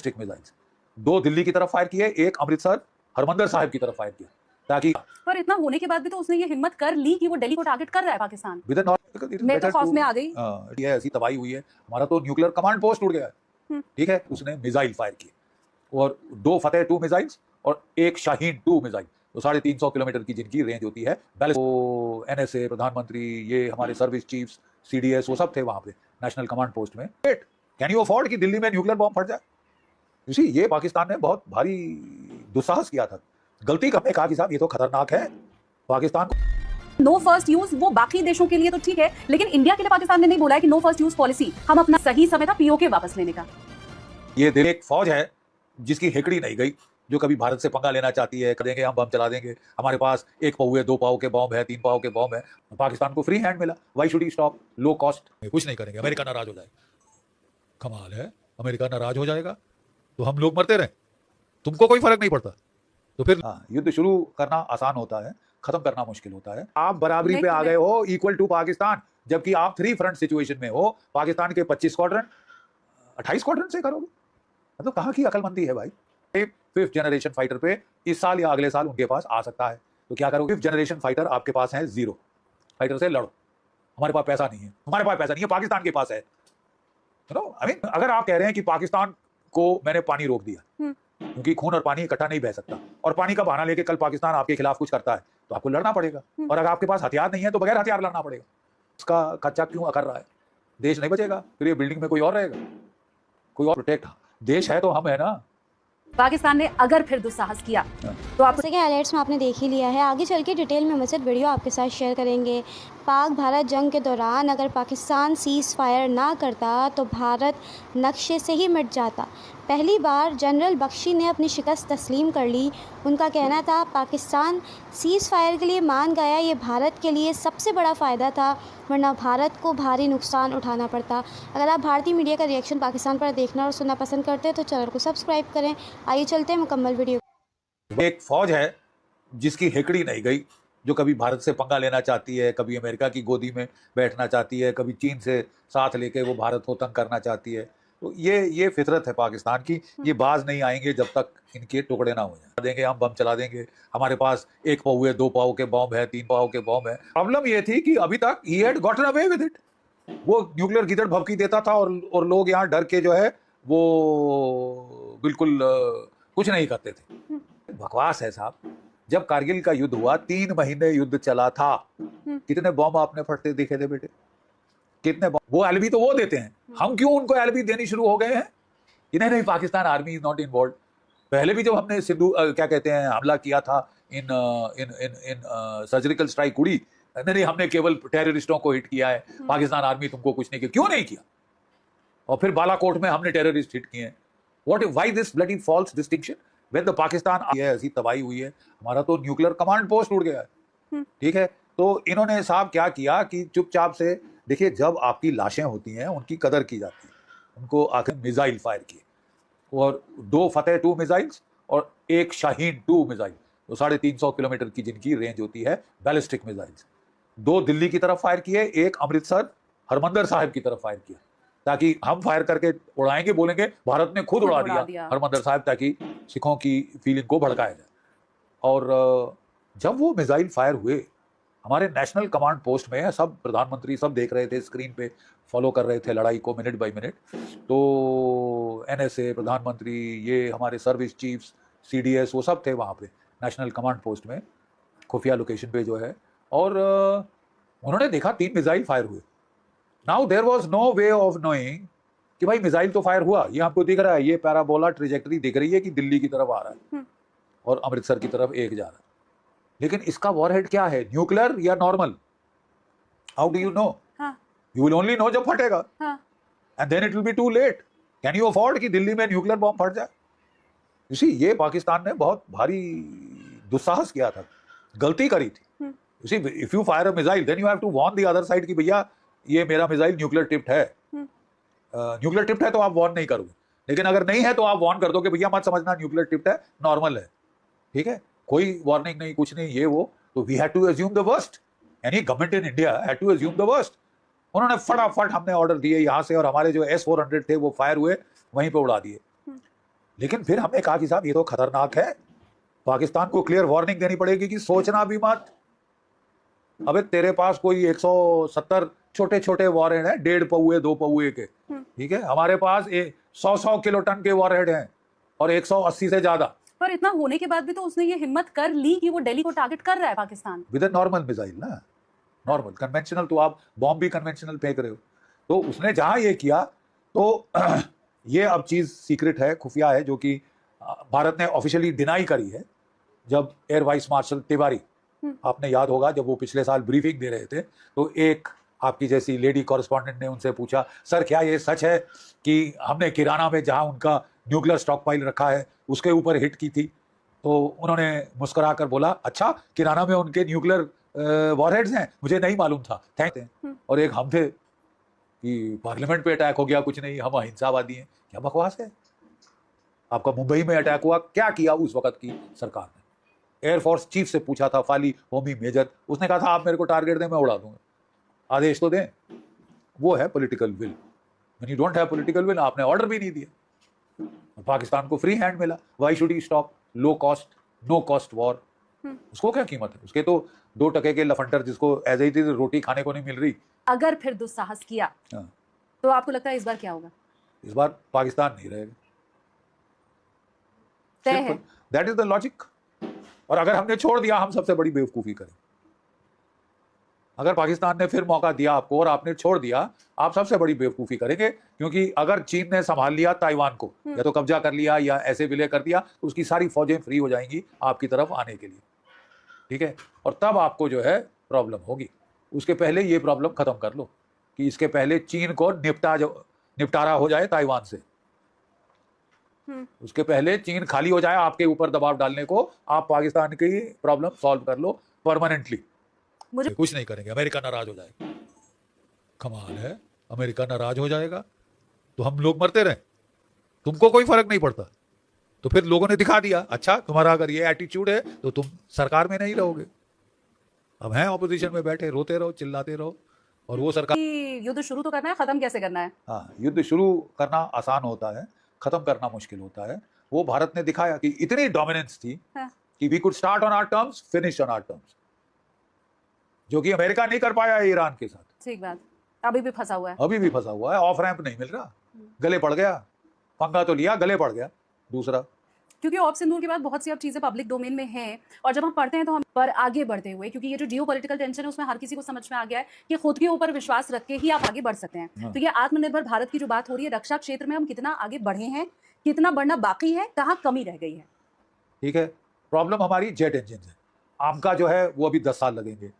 Ballistic missiles. 2 Delhi की तरफ fire किए, एक अमृतसर हरमंदिर साहिब की तरफ फायर किया, ताकि पर इतना होने के बाद भी तो उसने ये हिम्मत कर ली कि वो दिल्ली को टारगेट कर रहा है पाकिस्तान। मैं तो खौफ में आ गई। ये ऐसी तबाही हुई है, हमारा तो न्यूक्लियर कमांड पोस्ट उड़ गया है। ठीक है, उसने मिसाइल फायर किए और 2 फतेह 2 मिसाइल्स और एक शाहीन 2 मिसाइल, तो 350 किलोमीटर की जिनकी रेंज होती है। तो एनएसए, प्रधानमंत्री, ये हमारे सर्विस चीफ्स, सीडीएस, वो सब थे वहां पे नेशनल कमांड पोस्ट में। कैन यू अफोर्ड कि दिल्ली में न्यूक्लियर बॉम्ब फट जाए? ये पाकिस्तान ने बहुत भारी दुस्साहस किया था। गलती करने कहा कि साहब ये तो खतरनाक है पाकिस्तान को। नो फर्स्ट यूज वो बाकी देशों के लिए तो ठीक है, लेकिन इंडिया के लिए पाकिस्तान ने नहीं बोला है कि नो फर्स्ट यूज पॉलिसी। हम अपना सही समय था पीओके वापस लेने का। ये एक फौज है जिसकी हेकड़ी नहीं गई, जो कभी भारत से पंगा लेना चाहती है, करेंगे हम बम चला देंगे, हमारे पास 1 पाव 2 पाव के बम है, 3 पाव के बम है। पाकिस्तान को फ्री हैंड मिला, why should he stop? Low cost, कुछ नहीं करेंगे, अमेरिका नाराज हो जाएगा। कमाल है, अमेरिका नाराज हो जाएगा तो हम लोग मरते रहे, तुमको कोई फर्क नहीं पड़ता। तो फिर युद्ध शुरू करना आसान होता है, खत्म करना मुश्किल होता है। आप बराबरी पे आ गए हो, इक्वल टू पाकिस्तान, जबकि आप 3 फ्रंट सिचुएशन में हो। पाकिस्तान के 25 स्क्वाड्रन 28 स्क्वाड्रन से करोगे, मतलब कहां की अकलमंदी है भाई? 5th जनरेशन फाइटर पे इस साल या अगले साल उनके पास आ सकता है, तो क्या करोगे? 5th जनरेशन फाइटर आपके पास है, 0 फाइटर से लड़ो। हमारे पास पैसा नहीं है, हमारे पास पैसा नहीं है, पाकिस्तान के पास है। आई मीन, अगर आप कह रहे हैं कि पाकिस्तान को मैंने पानी रोक दिया, क्योंकि खून और पानी इकट्ठा नहीं बह सकता, और पानी का बहाना लेके कल पाकिस्तान आपके खिलाफ कुछ करता है, तो आपको लड़ना पड़ेगा। और अगर आपके पास हथियार नहीं है तो बगैर हथियार लड़ना पड़ेगा। उसका खर्चा क्यों कर रहा है? देश नहीं बचेगा, फिर ये बिल्डिंग में कोई और रहेगा, कोई और प्रोटेक्ट। देश है तो हम है ना। पाकिस्तान ने अगर फिर दुस्साहस किया तो आप जैसे कि हाइलाइट्स में आपने देख ही लिया है, आगे चल के डिटेल में मज़ीद वीडियो आपके साथ शेयर करेंगे। पाक भारत जंग के दौरान अगर पाकिस्तान सीज़ फायर ना करता तो भारत नक्शे से ही मिट जाता। पहली बार जनरल बख्शी ने अपनी शिकस्त तस्लीम कर ली। उनका कहना था पाकिस्तान सीज़ फायर के लिए मान गया, ये भारत के लिए सबसे बड़ा फ़ायदा था, वरना भारत को भारी नुकसान उठाना पड़ता। अगर आप भारतीय मीडिया का रिएक्शन पाकिस्तान पर देखना और सुनना पसंद करते हैं तो चैनल को सब्सक्राइब करें। आइए चलते हैं मुकम्मल वीडियो। एक फौज है जिसकी हेकड़ी नहीं गई, जो कभी भारत से पंगा लेना चाहती है, कभी अमेरिका की गोदी में बैठना चाहती है, कभी चीन से साथ लेके वो भारत को तंग करना चाहती है। तो ये फितरत है पाकिस्तान की। ये बाज नहीं आएंगे जब तक इनके टुकड़े ना हो जाए। देंगे हम बम चला देंगे, हमारे पास 1 पाव 2 पाव के बम है, 3 पाव के बम है। प्रॉब्लम ये थी कि अभी तक he had gotten away with it. वो न्यूक्लियर गिदड़ भभकी देता था और लोग यहाँ डर के जो है वो बिल्कुल कुछ नहीं करते थे। बकवास है साहब। जब कारगिल का युद्ध हुआ, 3 महीने युद्ध चला था, कितने बम आपने फटते दिखे थे बेटे? कितने बम? वो एलबी तो वो देते हैं, हम क्यों उनको एलबी देनी शुरू हो गए हैं? इन्हें नहीं, Pakistan army is not involve. पहले भी जब हमने सिंधु क्या कहते हैं हमला किया था, इन सर्जिकल स्ट्राइक उड़ी, नहीं हमने केवल टेररिस्टों को हिट किया है, पाकिस्तान आर्मी तुमको कुछ नहीं किया। क्यों नहीं किया? और फिर बालाकोट में हमने टेररिस्ट हिट किए हैं। Why this bloody false distinction when the Pakistan ऐसी तबाही हुई है, हमारा तो न्यूक्लियर कमांड पोस्ट उड़ गया है। ठीक है, तो इन्होंने साहब क्या किया कि चुपचाप से, देखिए जब आपकी लाशें होती हैं उनकी कदर की जाती है, उनको आखिर मिसाइल फायर किए और 2 फतेह 2 मिसाइल्स और एक शाहीन 2 मिसाइल, तो 350 किलोमीटर की जिनकी रेंज होती है, बैलिस्टिक मिसाइल्स। 2 दिल्ली की तरफ फायर किए, एक अमृतसर हरमंदिर साहिब की तरफ फायर किया, ताकि हम फायर करके उड़ाएंगे, बोलेंगे भारत ने खुद उड़ा दिया हरमंदिर साहिब, ताकि सिखों की फीलिंग को भड़काया जाए। और जब वो मिसाइल फायर हुए, हमारे नेशनल कमांड पोस्ट में सब प्रधानमंत्री सब देख रहे थे, स्क्रीन पे फॉलो कर रहे थे लड़ाई को मिनट बाय मिनट। तो एनएसए, प्रधानमंत्री, ये हमारे सर्विस चीफ्स, सीडीएस, वो सब थे वहाँ पे नेशनल कमांड पोस्ट में, खुफिया लोकेशन पे जो है। और उन्होंने देखा 3 मिसाइल फायर हुए। Now there was no way of knowing कि भाई मिसाइल तो फायर हुआ, ये हमको दिख रहा है, ये पैराबोला ट्रेजेक्टरी दिख रही है कि दिल्ली की तरफ आ रहा है और अमृतसर की तरफ एक जा रहा है, लेकिन इसका वॉरहेड क्या है, न्यूक्लियर या normal? How do you know? You will only know जब फटेगा, and then it will be too late. Can you afford कि दिल्ली में न्यूक्लियर बॉम्ब फट जाए? ये पाकिस्तान ने बहुत भारी दुस्साहस किया था, गलती करी थी। If you fire a missile then you have to warn the other side कि भैया ये मेरा मिसाइल न्यूक्लियर टिप्ड है। न्यूक्लियर टिप्ड है तो आप वार्न नहीं करोगे, लेकिन अगर नहीं है तो आप वार्न कर दो कि भैया मत समझना न्यूक्लियर टिप्ड है, नॉर्मल है। ठीक है, कोई वार्निंग नहीं, कुछ नहीं, ये वो। तो we had to assume the worst, यानी government in India had to assume the worst. उन्होंने फटाफट हमने ऑर्डर दिए यहाँ से, और हमारे जो S-400 थे वो फायर हुए, वहीं पे उड़ा दिए। लेकिन फिर हमने कहा कि साहब ये तो खतरनाक है, पाकिस्तान को क्लियर वार्निंग देनी पड़ेगी कि सोचना भी मत। अबे तेरे पास कोई 170 छोटे छोटे वॉरहेड हैं, 1.5 पौए 2 पौए के, ठीक है, हमारे पास 100 किलो टन के वॉरहेड हैं और 180 से ज्यादा। पर इतना होने के बाद भी तो उसने ये हिम्मत कर ली कि वो दिल्ली को टारगेट कर रहा है Pakistan. With a normal missile ना, नॉर्मल कन्वेंशनल, तो आप बॉम्ब भी कन्वेंशनल फेंक रहे हो। तो उसने जहां ये किया तो ये अब चीज सीक्रेट है, खुफिया है, जो कि भारत ने ऑफिशियली डिनाई करी है। जब एयर वाइस मार्शल तिवारी, आपने याद होगा जब वो पिछले साल ब्रीफिंग दे रहे थे, तो एक आपकी जैसी लेडी कॉरेस्पॉन्डेंट ने उनसे पूछा, सर क्या ये सच है कि हमने किराना में जहां उनका न्यूक्लियर स्टॉक पाइल रखा है उसके ऊपर हिट की थी? तो उन्होंने मुस्कुरा कर बोला, अच्छा किराना में उनके न्यूक्लियर वॉरहेड्स हैं, मुझे नहीं मालूम था, थैंक यू। और एक हम थे कि पार्लियामेंट पे अटैक हो गया, कुछ नहीं, हम अहिंसावादी हैं। क्या बकवास है। आपका मुंबई में अटैक हुआ, क्या किया उस वक्त की सरकार ने? एयरफोर्स चीफ से पूछा था, फाली होमी मेजर, उसने कहा था आप मेरे को टारगेट दें मैं उड़ा दूंगा, आदेश तो दें। वो है political will. When you don't have political will, आपने ऑर्डर भी नहीं दिया, पाकिस्तान को फ्री हैंड मिला। Why should he stop low cost no cost war? उसको क्या कीमत है? उसके तो 2 टके के लफंडर जिसको एज इट इज रोटी खाने को नहीं मिल रही। अगर फिर दुस्साहस किया तो आपको लगता है इस बार क्या होगा? इस बार पाकिस्तान नहीं रहेगा, तय है। That is the logic. और अगर हमने छोड़ दिया, हम सबसे बड़ी बेवकूफी करें। अगर पाकिस्तान ने फिर मौका दिया आपको और आपने छोड़ दिया, आप सबसे बड़ी बेवकूफी करेंगे। क्योंकि अगर चीन ने संभाल लिया ताइवान को, या तो कब्जा कर लिया या ऐसे विलय कर दिया, तो उसकी सारी फौजें फ्री हो जाएंगी आपकी तरफ आने के लिए, ठीक है। और तब आपको जो है प्रॉब्लम होगी। उसके पहले ये प्रॉब्लम खत्म कर लो कि इसके पहले चीन को निपटारा हो जाए ताइवान से। उसके पहले चीन खाली हो जाए आपके ऊपर दबाव डालने को, आप पाकिस्तान की प्रॉब्लम सॉल्व कर लो परमानेंटली। मुझे कुछ नहीं करेंगे, अमेरिका नाराज हो जाएगा। कमाल है, अमेरिका नाराज हो जाएगा तो हम लोग मरते रहे, तुमको कोई फर्क नहीं पड़ता। तो फिर लोगों ने दिखा दिया, अच्छा तुम्हारा अगर ये एटीट्यूड है तो तुम सरकार में नहीं रहोगे। अब हैं ऑपोजिशन में बैठे, रोते रहो चिल्लाते रहो, और वो सरकार। युद्ध शुरू तो करना है, खत्म कैसे करना है? हाँ, युद्ध शुरू करना आसान होता है, खत्म करना मुश्किल होता है। वो भारत ने दिखाया कि इतनी डोमिनेंस थी कि we could start on our terms, finish on our terms, जो कि अमेरिका नहीं कर पाया है ईरान के साथ। ठीक बात, अभी भी फंसा हुआ है। अभी भी फंसा हुआ है, ऑफ रैंप नहीं मिल रहा, गले पड़ गया। पंगा तो लिया, गले पड़ गया दूसरा। क्योंकि ऑफ सिंदूर के बाद बहुत सी अब चीजें पब्लिक डोमेन में हैं, और जब हम पढ़ते हैं तो हम पर आगे बढ़ते हुए, क्योंकि ये जो जियोपॉलिटिकल टेंशन है उसमें हर किसी को समझ में आ गया है कि खुद के ऊपर विश्वास रख के ही आप आगे बढ़ सकते हैं। तो ये आत्मनिर्भर भारत की जो बात हो रही है, रक्षा क्षेत्र में हम कितना आगे बढ़े हैं, कितना बढ़ना बाकी है, कहाँ कमी रह गई है। ठीक है, प्रॉब्लम हमारी जेट इंजन है, आमका जो है वो अभी 10 साल लगेंगे।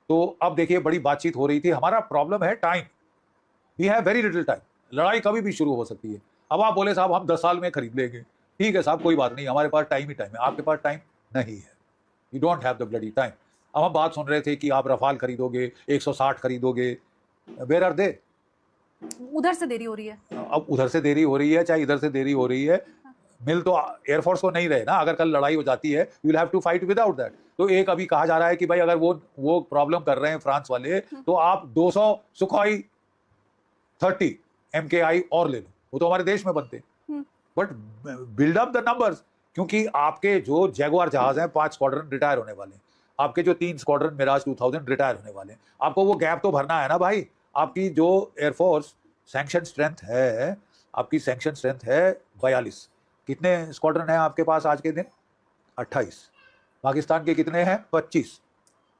तो अब देखिए बड़ी बातचीत हो रही थी, हमारा प्रॉब्लम है time, we have very little time. लड़ाई कभी भी शुरू हो सकती है। अब आप बोले साहब हम 10 साल में खरीद लेंगे, ठीक है साहब कोई बात नहीं, हमारे पास टाइम ही टाइम है, आपके पास टाइम नहीं है, you don't have the bloody time. अब हम बात सुन रहे थे कि आप रफाल खरीदोगे, 160 खरीदोगे, वेयर आर दे? उधर से देरी हो रही है। अब उधर से देरी हो रही है चाहे इधर से देरी हो रही है, मिल तो एयरफोर्स को नहीं रहे ना। अगर कल लड़ाई हो जाती है you will have to fight without that. तो एक अभी कहा जा रहा है कि भाई अगर वो प्रॉब्लम कर रहे हैं फ्रांस वाले, तो आप 200 सुखोई 30 MKI और ले लो, वो तो हमारे देश में बनते। But build up the numbers, क्योंकि आपके जो जैगुआर जहाज हैं 5 स्क्वाड्रन रिटायर होने वाले हैं, आपके जो 3 स्क्वाड्रन मिराज 2000 रिटायर होने वाले हैं, आपको वो गैप तो भरना है ना भाई। आपकी जो एयरफोर्स सैंक्शन स्ट्रेंथ है, आपकी सैंक्शन स्ट्रेंथ है 42, कितने स्क्वाड्रन है आपके पास आज के दिन? 28। पाकिस्तान के कितने हैं? 25।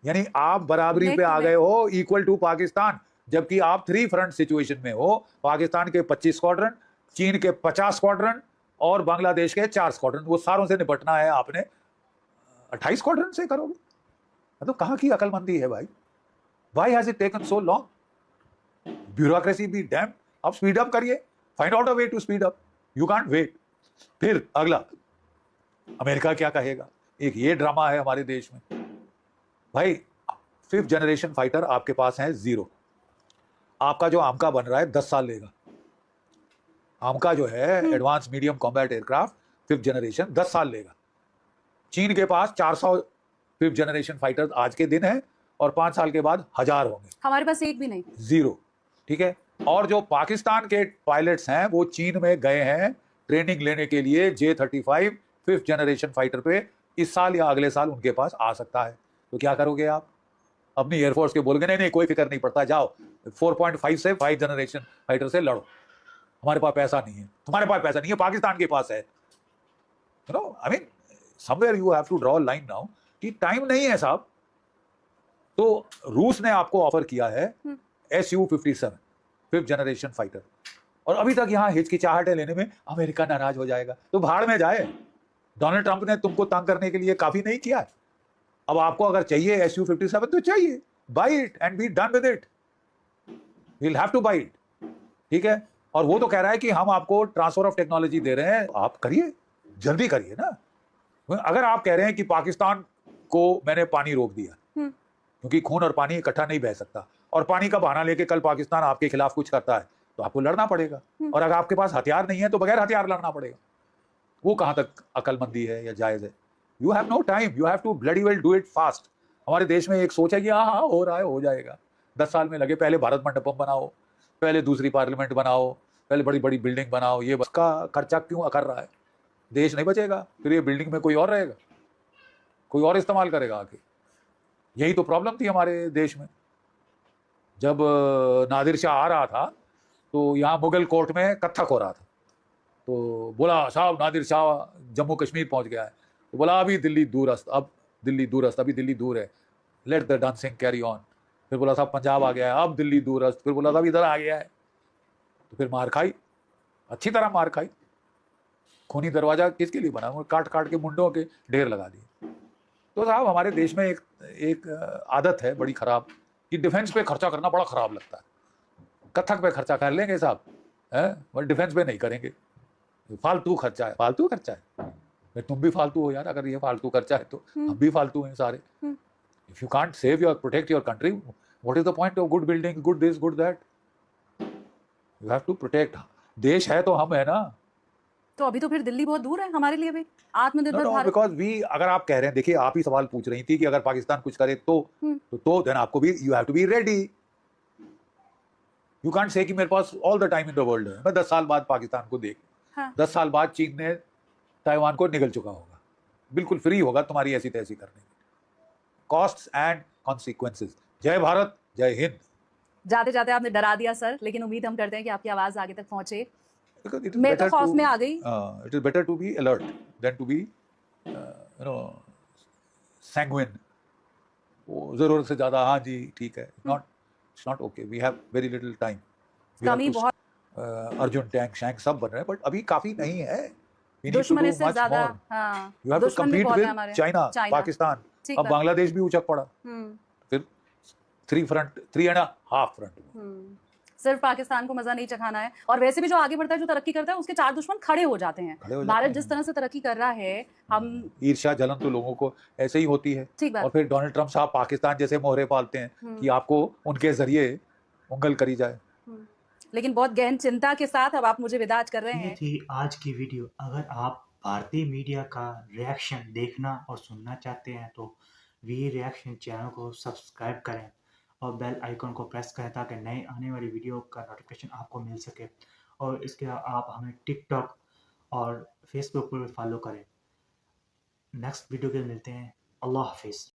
यानी आप बराबरी पे आ गए हो, इक्वल टू पाकिस्तान, जबकि आप 3 फ्रंट सिचुएशन में हो। पाकिस्तान के 25 स्क्वाड्रन, चीन के 50 स्क्वाड्रन और बांग्लादेश के 4 स्क्वाड्रन, वो सारों से निपटना है आपने। 28 स्क्वाड्रन से करोगे? मतलब कहाँ की अकलमंदी है भाई? Why has it taken so long? Bureaucracy भी डैम, अब स्पीड अप करिए, find out a way to speed up, you can't wait. फिर अगला अमेरिका क्या कहेगा, एक ये ड्रामा है हमारे देश में। भाई 5th जनरेशन फाइटर आपके पास है 0, आपका जो आमका बन रहा है 10 साल लेगा। आमका जो है advance medium combat aircraft 5th generation 10 साल लेगा। चीन के पास 400 5th जनरेशन फाइटर आज के दिन है, और 5 साल के बाद 1000 होंगे। हमारे पास एक भी नहीं, 0, ठीक है। और जो पाकिस्तान के पायलट्स हैं वो चीन में गए हैं ट्रेनिंग लेने के लिए J-35 5th जनरेशन फाइटर पे इस साल या अगले साल उनके पास आ सकता है। तो क्या करोगे आप? अपनी एयरफोर्स के बोलोगे नहीं नहीं कोई फिक्र नहीं पड़ता, जाओ 4.5 से 5 जनरेशन फाइटर से लड़ो, हमारे पास पैसा नहीं है। तुम्हारे पास पैसा नहीं है, पाकिस्तान के पास है। You know I mean somewhere you have to draw line now कि टाइम नहीं है साहब। तो रूस ने आपको ऑफर किया है Su-57 5th जनरेशन फाइटर, और अभी तक यहाँ हिचकिचाहटें लेने में अमेरिका नाराज हो जाएगा तो भाड़ में जाए। डोनाल्ड ट्रंप ने तुमको तंग करने के लिए काफी नहीं किया है। अब आपको अगर चाहिए Su-57 तो चाहिए, by it and be done with it, will have two by it, ठीक है। और वो तो कह रहा है कि हम आपको ट्रांसफर ऑफ टेक्नोलॉजी दे रहे हैं, आप करिए, जल्दी करिए ना। अगर आप कह रहे हैं कि पाकिस्तान को मैंने पानी रोक दिया क्योंकि खून और पानी इकट्ठा नहीं बह सकता, और पानी का बहाना लेके कल पाकिस्तान आपके खिलाफ कुछ करता है तो आपको लड़ना पड़ेगा, और अगर आपके पास हथियार नहीं है तो बगैर हथियार लड़ना पड़ेगा। वो कहां तक अकलमंदी है या जायज है? You have no time, you have to bloody well do it fast. हमारे देश में एक सोच है कि हाँ हाँ हो रहा है, हो जाएगा, 10 साल में लगे, पहले भारत मंडपम बनाओ, पहले दूसरी पार्लियामेंट बनाओ, पहले बड़ी बड़ी बिल्डिंग बनाओ, ये बस का खर्चा क्यों कर रहा है? देश नहीं बचेगा, फिर ये बिल्डिंग में कोई और रहेगा, कोई और इस्तेमाल करेगा आके। यही तो प्रॉब्लम थी हमारे देश में। जब नादिर शाह आ रहा था तो यहाँ मुगल कोर्ट में कत्थक हो रहा था, तो बोला साहब नादिर शाह जम्मू कश्मीर पहुंच गया है, तो बोला अभी दिल्ली दूरस्त, अब दिल्ली दूरस्त, अभी दिल्ली दूर है, let the dancing carry on. फिर बोला साहब पंजाब आ गया है, अब दिल्ली दूरस्त, फिर बोला साहब इधर आ गया है, तो फिर मार खाई, अच्छी तरह मार खाई। खूनी दरवाजा किसके लिए बना? काट काट के मुंडों के ढेर लगा दिए। तो साहब हमारे देश में एक आदत है बड़ी खराब कि डिफेंस पे खर्चा करना बड़ा खराब लगता है। कथक पे खर्चा कर लेंगे साहब, है, डिफेंस पे नहीं करेंगे, फालतू खर्चा है, फालतू खर्चा है। फिर तुम भी फालतू हो यार, अगर ये फालतू खर्चा है तो हम भी फालतू हैं सारे। If you can't save your protect your country, what is the point of good building, good this good that? You have to protect. देश है तो हम है ना। तो अभी तो फिर दिल्ली बहुत दूर है हमारे लिए भी, आत्मनिर्भर भारत। बिकॉज वी, अगर आप कह रहे हैं, देखिए आप ही सवाल पूछ रही थी कि अगर पाकिस्तान कुछ करे तो देन आपको भी, you have to be ready. You can't say कि मेरे पास all the time in the world है, मैं 10 साल बाद पाकिस्तान को देख, हाँ। 10 साल बाद चीन ने ताइवान को निगल चुका होगा, बिल्कुल फ्री होगा तुम्हारी ऐसी तैसी करने की। Costs and consequences. जय भारत, जय हिंद। जाते जाते आपने डरा दिया सर, लेकिन उम्मीद हम करते हैं कि आपकी आवाज आगे तक पहुंचे। Because it is मैं तो better खौफ to- में आ गई। It is better to be alert than to be sanguine. वो जरूरत से ज्यादा, हाँ जी ठीक है, it's not okay. We have very little time. We have कमी to- बहुत, अर्जुन टैंक शैंक सब बन रहे हैं, बट अभी काफी नहीं है। We need to दुश्मन do इससे much ज्यादा, more. हाँ, You have to दुश्मन भी compete बहुत है with हमारे। China, पाकिस्तान, ठीक अब बात। बांग्लादेश भी उचक पड़ा, फिर 3.5 फ्रंट। सिर्फ पाकिस्तान को मजा नहीं चखाना है, और वैसे भी जो आगे बढ़ता है, जो तरक्की करता है, उसके 4 दुश्मन खड़े हो जाते हैं। भारत जिस तरह से तरक्की कर रहा है, हम ईर्ष्या जलन तो लोगों को ऐसे ही होती है। ठीक बात। और फिर डोनाल्ड ट्रंप साहब पाकिस्तान जैसे मोहरे पालते हैं कि आपको उनके जरिए उंगल करी जाए। लेकिन बहुत गहन चिंता के साथ अब आप मुझे विदा कर रहे ये हैं। थी आज की वीडियो। अगर आप भारतीय मीडिया का रिएक्शन देखना और सुनना चाहते हैं तो वी रिएक्शन चैनल को सब्सक्राइब करें और बेल आइकन को प्रेस करें ताकि नए आने वाली वीडियो का नोटिफिकेशन आपको मिल सके। और इसके अलावा आप हमें टिकटॉक और फेसबुक पर भी फॉलो करें। नेक्स्ट वीडियो के मिलते हैं। अल्लाह हाफिज़।